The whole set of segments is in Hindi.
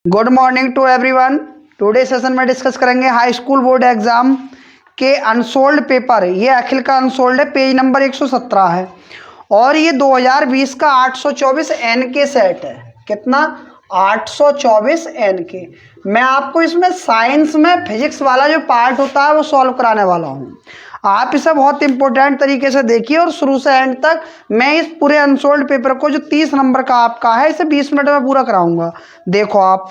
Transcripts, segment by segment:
Good morning to everyone. Today session में डिस्कस करेंगे हाई स्कूल बोर्ड एग्जाम के अनसोल्ड पेपर। ये अखिल का अनसोल्ड है, पेज नंबर 117 है और ये 2020 का 824 एन के सेट है। कितना? 824 एन के। मैं आपको इसमें साइंस में फिजिक्स वाला जो पार्ट होता है वो सॉल्व कराने वाला हूँ। आप इसे बहुत इंपॉर्टेंट तरीके से देखिए और शुरू से एंड तक। मैं इस पूरे अनसोल्ड पेपर को जो 30 नंबर का आपका है इसे 20 मिनट में पूरा कराऊंगा। देखो आप,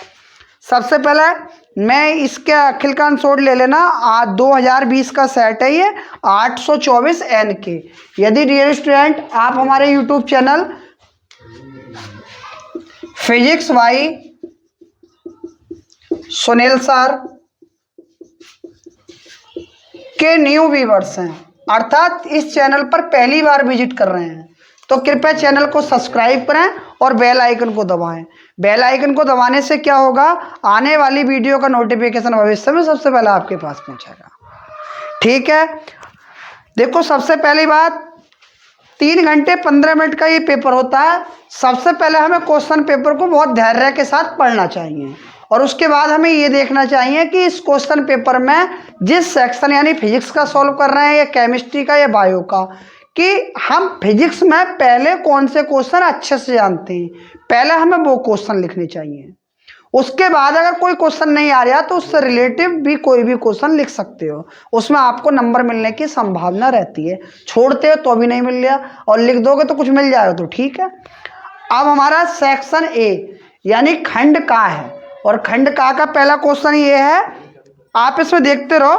सबसे पहले मैं इसके अखिल का अनसोल्ड ले लेना। 2020 का सेट है ये 824 एन के। यदि डियर स्टूडेंट आप हमारे YouTube channel physics by Sunil sir के न्यू व्यूअर्स हैं, अर्थात इस चैनल पर पहली बार विजिट कर रहे हैं, तो कृपया चैनल को सब्सक्राइब करें और बेल आइकन को दबाएं। बेल आइकन को दबाने से क्या होगा, आने वाली वीडियो का नोटिफिकेशन भविष्य में सबसे पहले आपके पास पहुंचेगा। ठीक है, देखो सबसे पहली बात, 3 घंटे 15 मिनट का ये पेपर होता है। सबसे पहले हमें क्वेश्चन पेपर को बहुत धैर्य के साथ पढ़ना चाहिए और उसके बाद हमें ये देखना चाहिए कि इस क्वेश्चन पेपर में जिस सेक्शन यानी फिजिक्स का सॉल्व कर रहे हैं या केमिस्ट्री का या बायो का, कि हम फिजिक्स में पहले कौन से क्वेश्चन अच्छे से जानते हैं, पहले हमें वो क्वेश्चन लिखने चाहिए। उसके बाद अगर कोई क्वेश्चन नहीं आ रहा तो उससे रिलेटिव भी कोई भी क्वेश्चन लिख सकते हो, उसमें आपको नंबर मिलने की संभावना रहती है। छोड़ते हो तो भी नहीं मिल रहा और लिख दोगे तो कुछ मिल जाएगा, तो ठीक है। अब हमारा सेक्शन ए यानी खंड का है और खंड का पहला क्वेश्चन ये है, आप इसमें देखते रहो।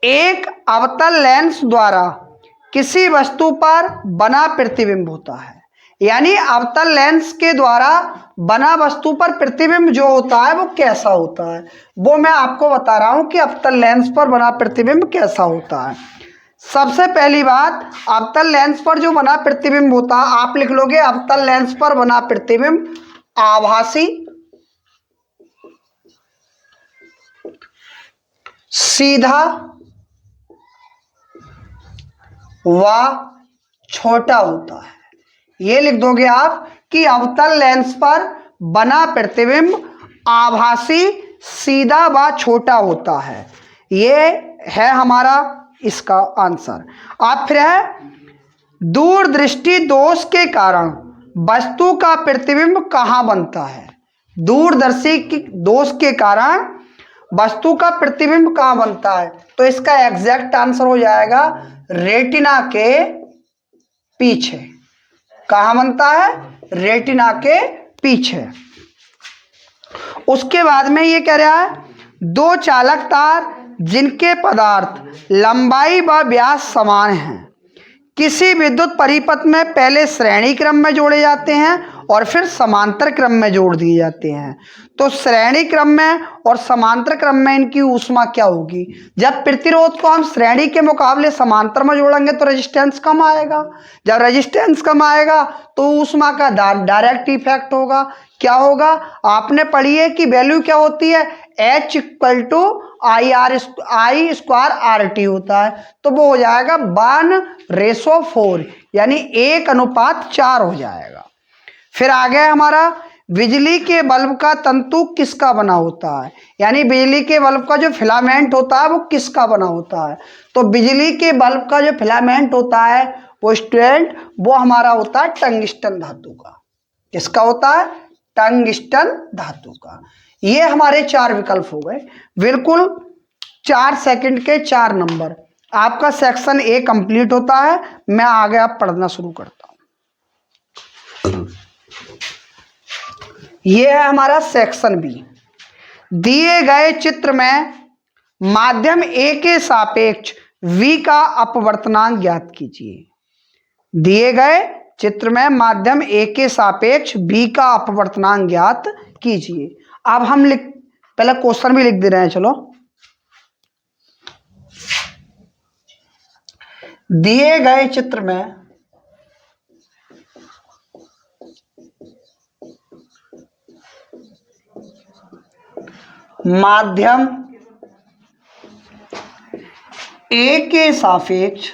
एक अवतल लेंस द्वारा किसी वस्तु पर बना प्रतिबिंब होता है, यानी अवतल लेंस के द्वारा बना वस्तु पर प्रतिबिंब जो होता है वो कैसा होता है, वो मैं आपको बता रहा हूं कि अवतल लेंस पर बना प्रतिबिंब कैसा होता है। सबसे पहली बात, अवतल लेंस पर जो बना प्रतिबिंब होता है, आप लिख लोगे अवतल लेंस पर बना प्रतिबिंब आभासी, सीधा व छोटा होता है। ये लिख दोगे आप कि अवतल लेंस पर बना प्रतिबिंब आभासी, सीधा व छोटा होता है। ये है हमारा इसका आंसर। अब फिर है, दूरदृष्टि दोष के कारण वस्तु का प्रतिबिंब कहाँ बनता है। दूरदर्शी दोष के कारण वस्तु का प्रतिबिंब कहाँ बनता है, तो इसका एग्जैक्ट आंसर हो जाएगा रेटिना के पीछे। कहाँ बनता है? रेटिना के पीछे। उसके बाद में ये कह रहा है, दो चालक तार जिनके पदार्थ लंबाई व व्यास समान हैं किसी विद्युत परिपथ में पहले श्रेणी क्रम में जोड़े जाते हैं और फिर समांतर क्रम में जोड़ दिए जाते हैं। तो श्रेणी क्रम में और समांतर क्रम में इनकी ऊष्मा क्या होगी? जब प्रतिरोध को हम श्रेणी के मुकाबले समांतर में जोड़ेंगे तो रेजिस्टेंस कम आएगा। जब रेजिस्टेंस कम आएगा तो ऊष्मा का डायरेक्ट इफेक्ट होगा। क्या होगा? आपने पढ़ी है कि वैल्यू क्या होती है, H equal to I square R T होता है, तो वो हो जाएगा 1:4 यानी 1:4 हो जाएगा। फिर आगे हमारा, बिजली के बल्ब का तंतु किसका बना होता है, यानी बिजली के बल्ब का जो फिलामेंट होता है वो किसका बना होता है। तो बिजली के बल्ब का जो फिलामेंट होता है वो स्टूडेंट वो हमारा होता है टंगस्टन धातु का। किसका होता है? टंगस्टन धातु का। ये हमारे 4 विकल्प हो गए। बिल्कुल 4 सेकंड के 4 नंबर। आपका सेक्शन ए कंप्लीट होता है। मैं आगे आप पढ़ना शुरू करता हूं। यह है हमारा सेक्शन बी। दिए गए चित्र में माध्यम ए के सापेक्ष v का अपवर्तनांक ज्ञात कीजिए। दिए गए चित्र में माध्यम ए के सापेक्ष v का अपवर्तनांक ज्ञात कीजिए। अब हम पहले क्वेश्चन भी लिख दे रहे हैं। चलो, दिए गए चित्र में माध्यम ए के सापेक्ष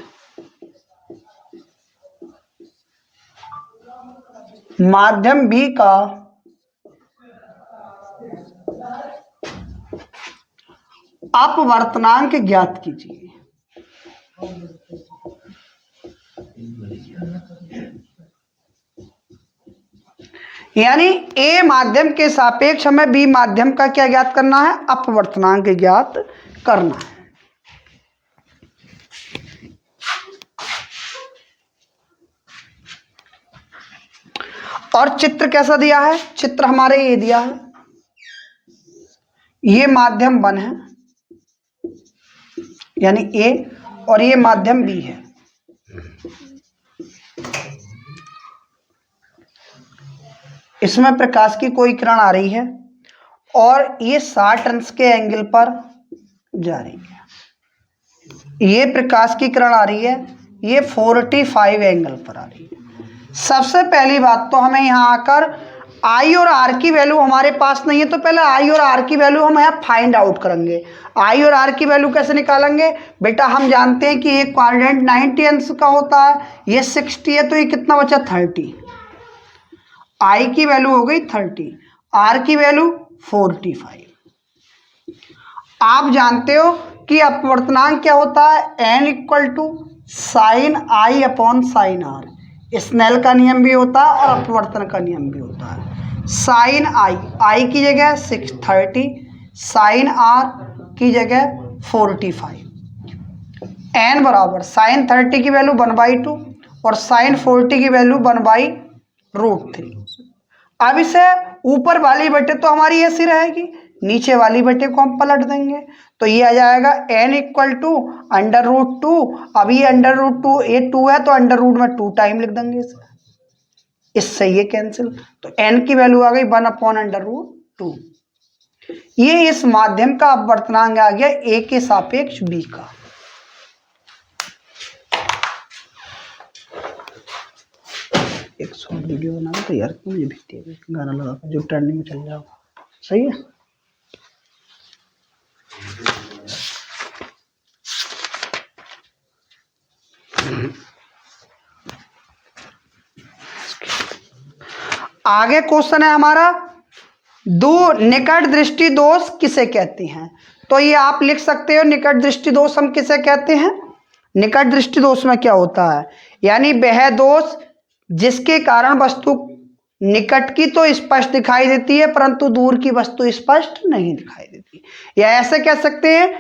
माध्यम बी का अपवर्तनांक ज्ञात कीजिए। यानी ए माध्यम के सापेक्ष हमें बी माध्यम का क्या ज्ञात करना है, अपवर्तनांक ज्ञात करना है। और चित्र कैसा दिया है, चित्र हमारे ये दिया है, ये माध्यम 1 है यानी ए, और ये माध्यम बी है। इसमें प्रकाश की कोई किरण आ रही है और ये 60 अंश के एंगल पर जा रही है। ये प्रकाश की किरण आ रही है, ये 45 एंगल पर आ रही है। सबसे पहली बात तो हमें यहाँ आकर आई और आर की वैल्यू हमारे पास नहीं है, तो पहले आई और आर की वैल्यू हम यहाँ फाइंड आउट करेंगे। आई और आर की वैल्यू कैसे निकालेंगे बेटा, हम जानते हैं कि एक क्वाड्रेंट 90 अंश का होता है, ये 60 है, तो ये कितना बचा 30। आई की वैल्यू हो गई 30, आर की वैल्यू 45। आप जानते हो कि अपवर्तनांक क्या होता है, N equal to sine I upon sine R. Snell का नियम भी होता है और अपवर्तन का नियम भी होता है। साइन आई की जगह 630, साइन आर की जगह 45। एन बराबर साइन 30 की वैल्यू 1/2 और साइन 40 की वैल्यू 1/√3। अब इसे ऊपर वाली बटे तो हमारी ऐसी रहेगी, नीचे वाली बटे को हम पलट देंगे, तो ये आ जाएगा n इक्वल टू √2। अब ये √2, ये 2 है तो √ में 2 टाइम लिख देंगे इससे ये कैंसिल, तो n की वैल्यू आ गई 1/√2। ये इस माध्यम का अपवर्तनांक आ गया a के सापेक्ष b का। एक शॉर्ट वीडियो बना दो तो यार, मुझे भेजते गाना लगा कर जो ट्रेंडिंग में चल जाएगा, सही है। आगे क्वेश्चन है हमारा, दो निकट दृष्टि दोष किसे कहते हैं। तो ये आप लिख सकते हो, निकट दृष्टि दोष हम किसे कहते हैं। निकट दृष्टि दोष में क्या होता है, यानी वह दोष जिसके कारण वस्तु निकट की तो स्पष्ट दिखाई देती है परंतु दूर की वस्तु स्पष्ट नहीं दिखाई देती। या ऐसे कह सकते हैं,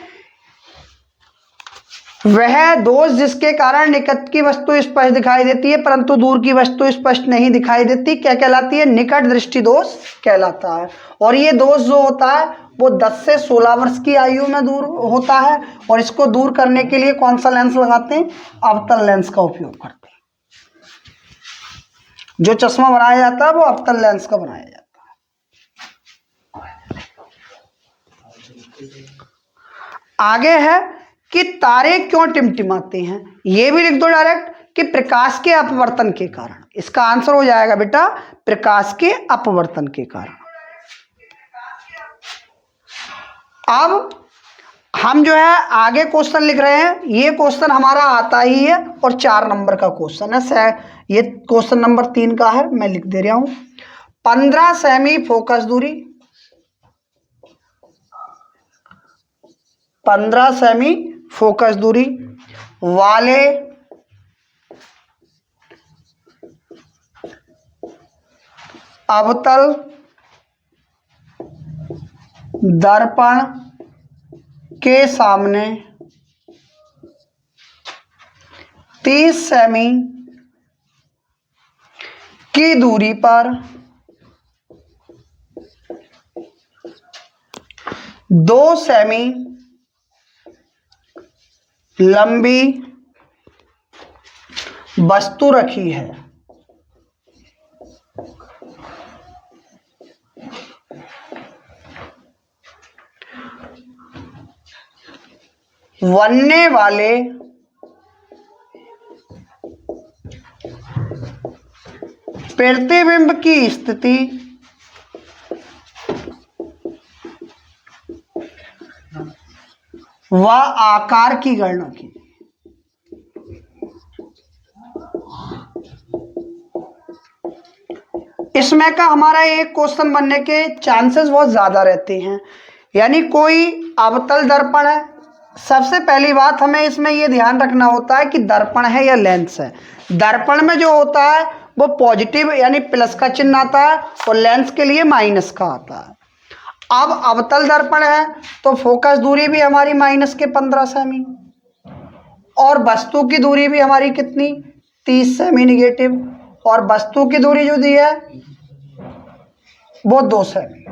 वह दोष जिसके कारण निकट की वस्तु स्पष्ट दिखाई देती है परंतु दूर की वस्तु स्पष्ट नहीं दिखाई देती, क्या कहलाती है, निकट दृष्टि दोष कहलाता है। और ये दोष जो होता है वो 10 से 16 वर्ष की आयु में दूर होता है, और इसको दूर करने के लिए कौन सा लेंस लगाते हैं, अवतल लेंस का उपयोग करते हैं। जो चश्मा बनाया जाता है वो अवतल लेंस का बनाया जाता है। आगे है कि तारे क्यों टिमटिमाते हैं, ये भी लिख दो डायरेक्ट कि प्रकाश के अपवर्तन के कारण। इसका आंसर हो जाएगा बेटा प्रकाश के अपवर्तन के कारण। अब हम जो है आगे क्वेश्चन लिख रहे हैं, ये क्वेश्चन हमारा आता ही है और 4 नंबर का क्वेश्चन है। ये क्वेश्चन नंबर 3 का है, मैं लिख दे रहा हूं। 15 सेमी फोकस दूरी, 15 सेमी फोकस दूरी वाले अवतल दर्पण के सामने 30 सेमी की दूरी पर 2 सेमी लंबी वस्तु रखी है। बनने वाले प्रतिबिंब की स्थिति व आकार की गणना की। इसमें का हमारा एक क्वेश्चन बनने के चांसेस बहुत ज्यादा रहते हैं। यानी कोई अवतल दर्पण है। सबसे पहली बात हमें इसमें ये ध्यान रखना होता है कि दर्पण है या लेंस है। दर्पण में जो होता है वो पॉजिटिव यानी प्लस का चिन्ह आता है और लेंस के लिए माइनस का आता है। अब अवतल दर्पण है तो फोकस दूरी भी हमारी -15 सेमी और वस्तु की दूरी भी हमारी कितनी 30 सेमी निगेटिव और वस्तु की दूरी जो दी है वो 2 सेमी।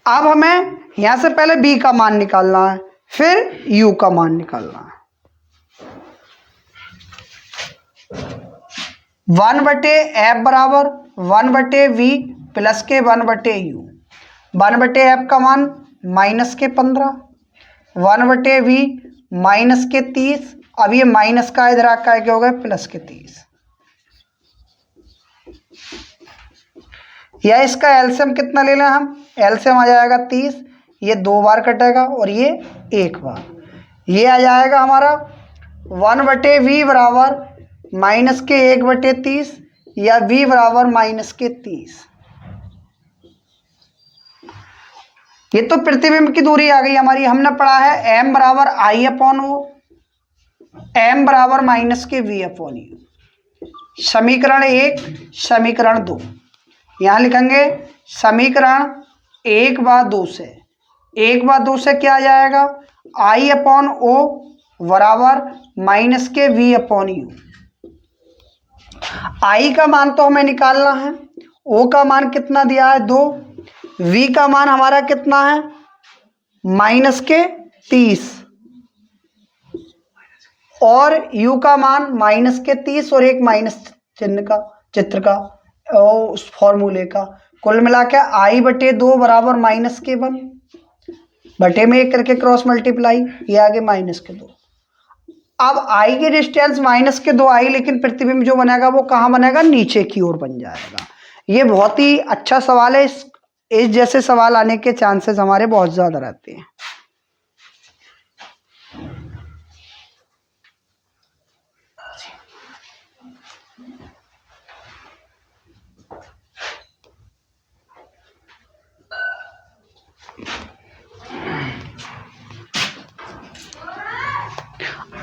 अब हमें यहां से पहले बी का मान निकालना है, फिर यू का मान निकालना है। 1/f बराबर 1/v प्लस के 1/u। 1/f का मान -15, 1/v -30। अब ये माइनस का इधर आकर क्या हो गया प्लस के 30। या इसका एलसीएम कितना ले लें हम, एलसीएम आ जाएगा 30। ये 2 बार कटेगा और ये 1 बार। ये आ जाएगा हमारा 1/v बराबर -1/30 या v बराबर -30। ये तो प्रतिबिंब की दूरी आ गई हमारी। हमने पढ़ा है m बराबर I/o, m बराबर -v/u। समीकरण 1 समीकरण 2 यहाँ लिखेंगे। समीकरण 1/2 से 1/2 से क्या आ जाएगा I/o बराबर -v/u। I का मान तो हमें निकालना है, O का मान कितना दिया है 2, V का मान हमारा कितना है -30 और U का मान -30 और एक माइनस चिन्ह का चित्र का उस फॉर्मूले का। कुल मिला के I/2 बराबर -1 बटे में 1 करके क्रॉस मल्टीप्लाई, ये आगे -2। अब I की डिस्टेंस -2 आई, लेकिन प्रतिबिंब जो बनेगा वो कहाँ बनेगा नीचे की ओर बन जाएगा। ये बहुत ही अच्छा सवाल है। इस जैसे सवाल आने के चांसेस हमारे बहुत ज्यादा रहते हैं।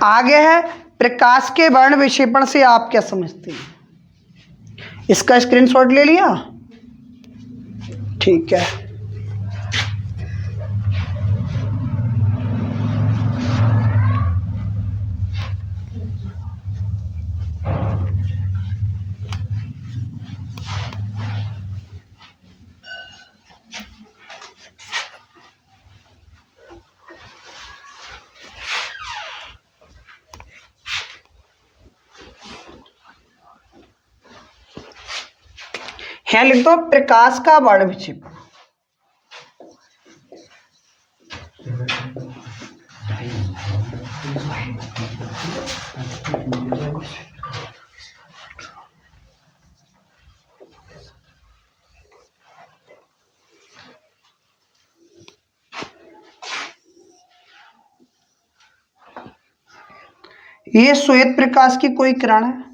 आगे है प्रकाश के वर्ण विक्षेपण से आप क्या समझते हैं। इसका स्क्रीनशॉट ले लिया, ठीक है। यहाँ लिख दो प्रकाश का वर्ण विक्षेपण। ये श्वेत प्रकाश की कोई किरण है।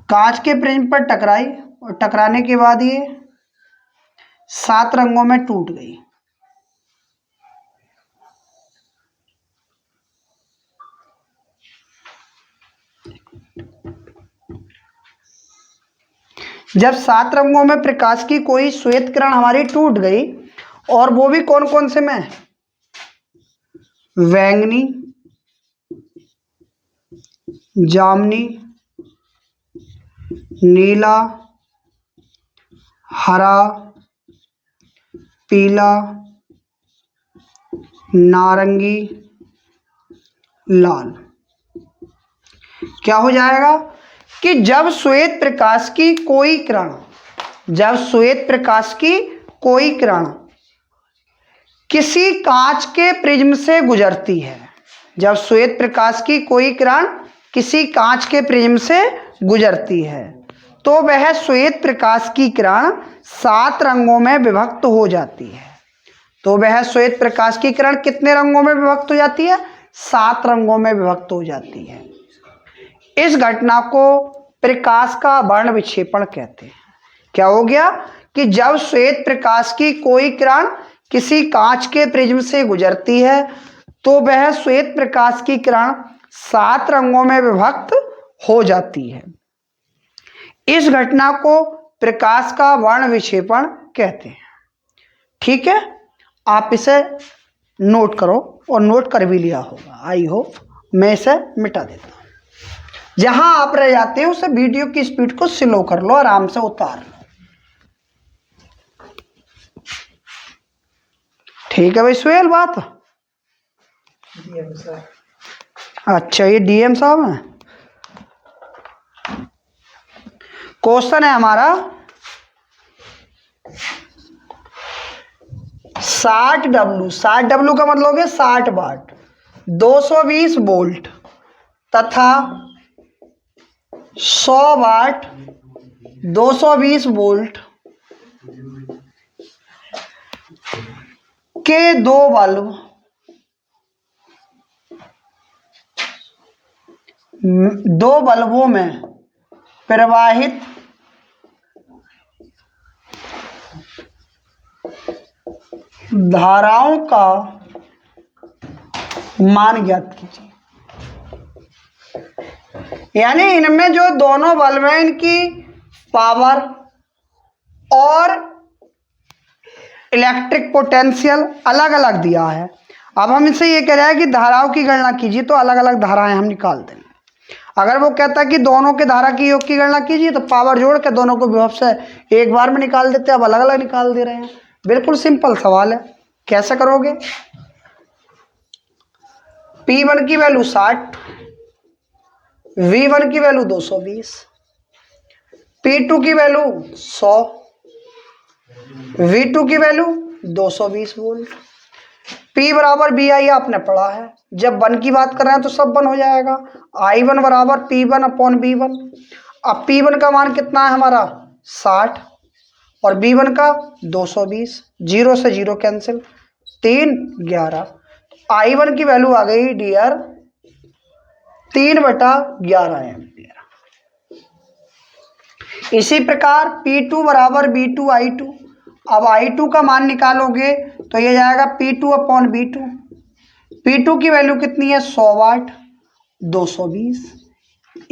कांच के प्रिज्म पर टकराई और टकराने के बाद ये 7 रंगों में टूट गई। जब 7 रंगों में प्रकाश की कोई श्वेत किरण हमारी टूट गई, और वो भी कौन कौन से में, बैंगनी, जामुनी, नीला, हरा, पीला, नारंगी, लाल। क्या हो जाएगा कि जब श्वेत प्रकाश की कोई किरण, जब श्वेत प्रकाश की कोई किरण किसी कांच के प्रिज्म से गुजरती है, जब श्वेत प्रकाश की कोई किरण किसी कांच के प्रिज्म से गुजरती है, तो वह श्वेत प्रकाश की किरण 7 रंगों में विभक्त हो जाती है। तो वह श्वेत प्रकाश की किरण कितने रंगों में विभक्त हो जाती है, 7 रंगों में विभक्त हो जाती है। इस घटना को प्रकाश का वर्ण विक्षेपण कहते हैं। क्या हो गया कि जब श्वेत प्रकाश की कोई किरण किसी कांच के प्रिज्म से गुजरती है तो वह श्वेत प्रकाश की किरण 7 रंगों में विभक्त हो जाती है। इस घटना को प्रकाश का वर्ण विक्षेपण कहते हैं। ठीक है, आप इसे नोट करो और नोट कर भी लिया होगा। I hope. मैं इसे मिटा देता हूं। जहां आप रह जाते हो उसे वीडियो की स्पीड को स्लो कर लो, आराम से उतार लो। ठीक है भाई सुहेल, बात। अच्छा, ये डीएम साहब हैं। क्वेश्चन है हमारा 60W। 60W का मतलब है 60 वाट, 220 वोल्ट तथा 100 वाट 220 वोल्ट के दो बल्ब दो बल्बों में प्रवाहित धाराओं का मान ज्ञात कीजिए। यानी इनमें जो दोनों बल्ब हैं इनकी पावर और इलेक्ट्रिक पोटेंशियल अलग अलग दिया है। अब हम इनसे ये कह रहे हैं कि धाराओं की गणना कीजिए, तो अलग अलग धाराएं हम निकाल देंगे। अगर वो कहता है कि दोनों के धारा की योग की गणना कीजिए तो पावर जोड़ के दोनों को विभव से एक बार में निकाल देते हैं। अब अलग अलग निकाल दे रहे हैं। बिल्कुल सिंपल सवाल है। कैसे करोगे? P1 की वैल्यू 60, V1 की वैल्यू 220, P2 की वैल्यू 100, V2 की वैल्यू 220 वोल्ट। P बराबर BI आपने पढ़ा है। जब 1 की बात कर रहे हैं तो सब 1 हो जाएगा। I1 बराबर P1 अपॉन B1। अब P1 का मान कितना है हमारा 60 और B1 का 220। 0 से 0 कैंसिल, 3 11। I1 की वैल्यू आ गई डियर 3/11 एम्पियर। इसी प्रकार P2 बराबर B2 I2। अब I2 का मान निकालोगे तो ये जाएगा P2 अपॉन B2। P2 की वैल्यू कितनी है 100 वाट 220।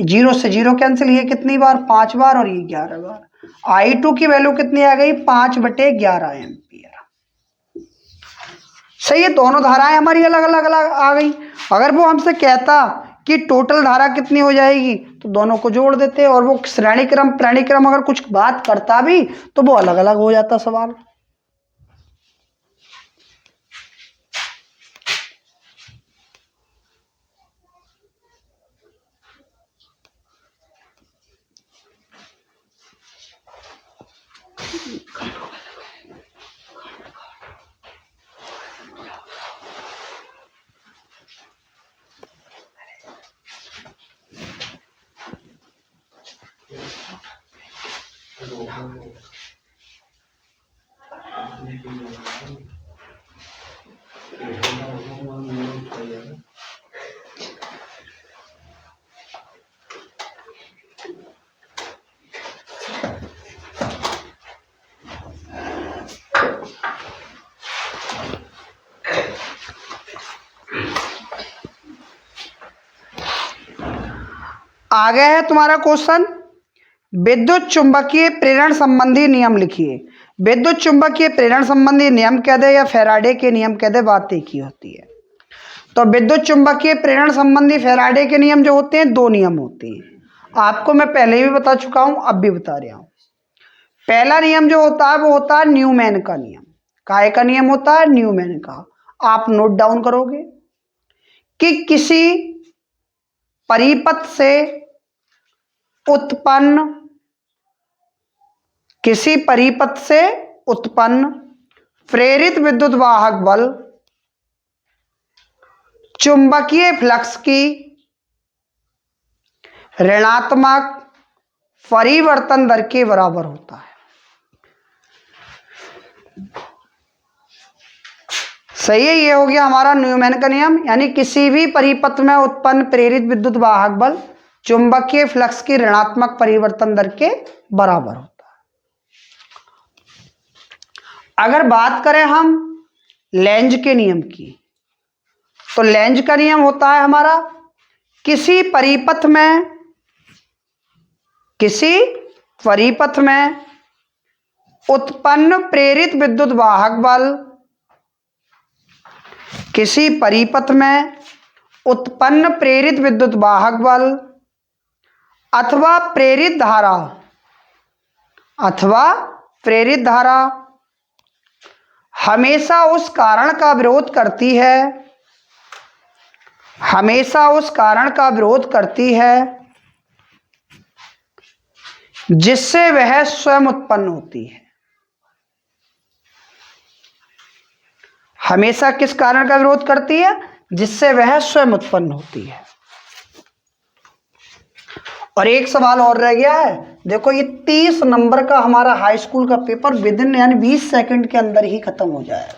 0 से 0 कैंसिल, ये कितनी बार 5 बार और ये 11 बार। I2 की वैल्यू कितनी आ गई 5/11 एम्पियर। सही है, दोनों धाराएं हमारी अलग अलग आ गई। अगर वो हमसे कहता कि टोटल धारा कितनी हो जाएगी तो दोनों को जोड़ देते, और वो श्रेणी क्रम अगर कुछ बात करता भी तो वो अलग अलग हो जाता सवाल। आगे है तुम्हारा क्वेश्चन, विद्युत चुंबकीय प्रेरण संबंधी नियम लिखिए। विद्युत चुंबकीय प्रेरण संबंधी नियम कह दे या फैराडे के नियम कह दे, बात एक ही होती है। तो विद्युत चुंबकीय प्रेरण संबंधी फैराडे के नियम जो होते हैं 2 नियम होते हैं। आपको मैं पहले भी बता चुका हूं, अब भी बता रहा हूं। पहला नियम जो होता है वो होता है न्यूमैन का नियम। काय का नियम होता है? न्यूमैन का। आप नोट डाउन करोगे कि किसी परिपथ से उत्पन्न प्रेरित विद्युत वाहक बल चुंबकीय फ्लक्स की ऋणात्मक परिवर्तन दर के बराबर होता है। सही है, ये हो गया हमारा न्यूमैन का नियम, यानी किसी भी परिपथ में उत्पन्न प्रेरित विद्युत वाहक बल चुंबकीय फ्लक्स की ऋणात्मक परिवर्तन दर के बराबर होता है। अगर बात करें हम लेंज के नियम की, तो लेंज का नियम होता है हमारा किसी परिपथ में उत्पन्न प्रेरित विद्युत वाहक बल, किसी परिपथ में उत्पन्न प्रेरित विद्युत वाहक बल अथवा प्रेरित धारा हमेशा उस कारण का विरोध करती है जिससे वह स्वयं उत्पन्न होती है। हमेशा किस कारण का विरोध करती है? जिससे वह स्वयं उत्पन्न होती है। और एक सवाल और रह गया है, देखो ये 30 नंबर का हमारा हाई स्कूल का पेपर विदिन यानी 20 सेकंड के अंदर ही खत्म हो जाएगा।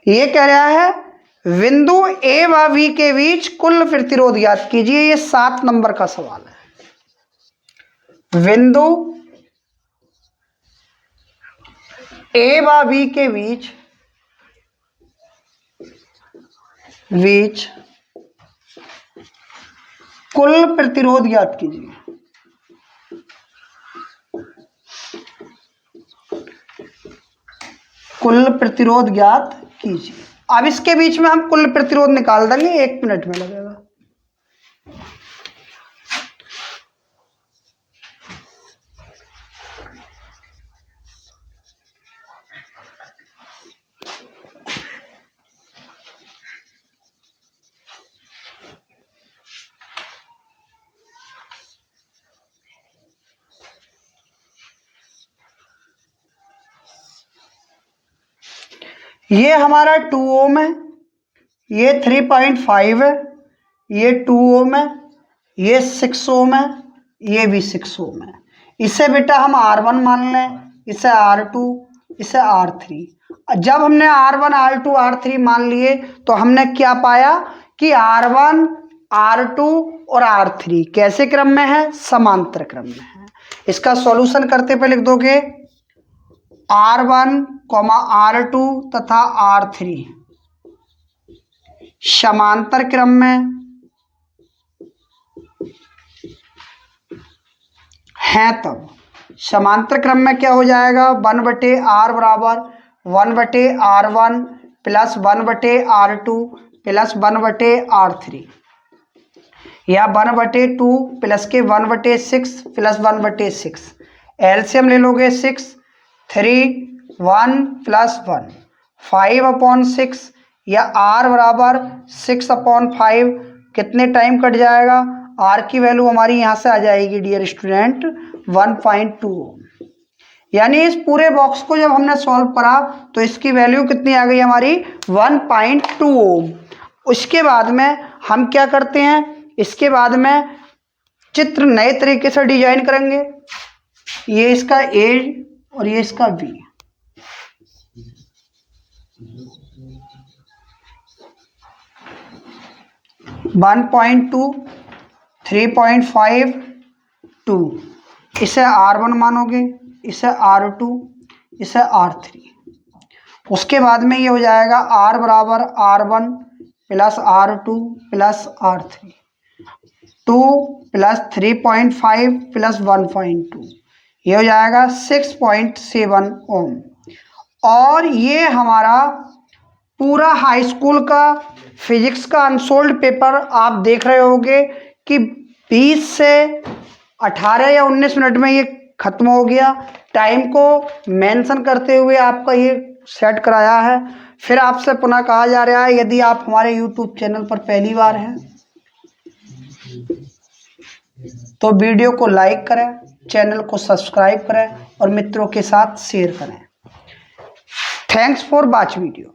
ये कह रहा है बिंदु ए व बी के बीच कुल प्रतिरोध ज्ञात कीजिए। ये 7 नंबर का सवाल है। बिंदु ए व बी के बीच कुल प्रतिरोध ज्ञात कीजिए। कुल प्रतिरोध ज्ञात कीजिए। अब इसके बीच में हम कुल प्रतिरोध निकाल देंगे, 1 मिनट में लगेगा। ये हमारा 2 ओम है, ये 3.5 है, ये 2 ओम है, ये 6 ओम है, ये भी 6 ओम है। इसे बेटा हम R1 मान लें, इसे R2, इसे R3। जब हमने R1, R2, R3 मान लिए तो हमने क्या पाया कि R1, R2 और R3 कैसे क्रम में है? समांतर क्रम में है। इसका सॉल्यूशन करते पे लिख दोगे R1, R2 तथा R3 समांतर क्रम में है, तब समांतर क्रम में क्या हो जाएगा? 1/R बराबर 1/R1 plus 1/R2 plus 1/R3 या 1/2 प्लस के 1/6 प्लस 1/6। एलसीएम ले लोगे 6, 3, 1 प्लस 1 5/6 या R बराबर 6/5 कितने टाइम कट जाएगा? R की वैल्यू हमारी यहाँ से आ जाएगी डियर स्टूडेंट 1.2 ओम। यानी इस पूरे बॉक्स को जब हमने सॉल्व करा तो इसकी वैल्यू कितनी आ गई हमारी? 1.2 ओम। उसके बाद में हम क्या करते हैं? इसके बाद में चित्र नए तरीके से डिजाइन करेंगे। ये इसका ए और ये इसका बी। वन 1.2, 3.5, 2 इसे R1 मानोगे, इसे R2, इसे R3। उसके बाद में ये हो जाएगा R बराबर R1 plus R2 plus R3, 2 plus 3.5 plus 1.2, ये हो जाएगा 6.7 ओम। और ये हमारा पूरा हाई स्कूल का फिजिक्स का अनसोल्ड पेपर आप देख रहे होंगे कि 20 से 18 या 19 मिनट में ये खत्म हो गया। टाइम को मेंशन करते हुए आपका ये सेट कराया है। फिर आपसे पुनः कहा जा रहा है, यदि आप हमारे YouTube चैनल पर पहली बार हैं तो वीडियो को लाइक करें, चैनल को सब्सक्राइब करें और मित्रों के साथ शेयर करें। Thanks for watch video.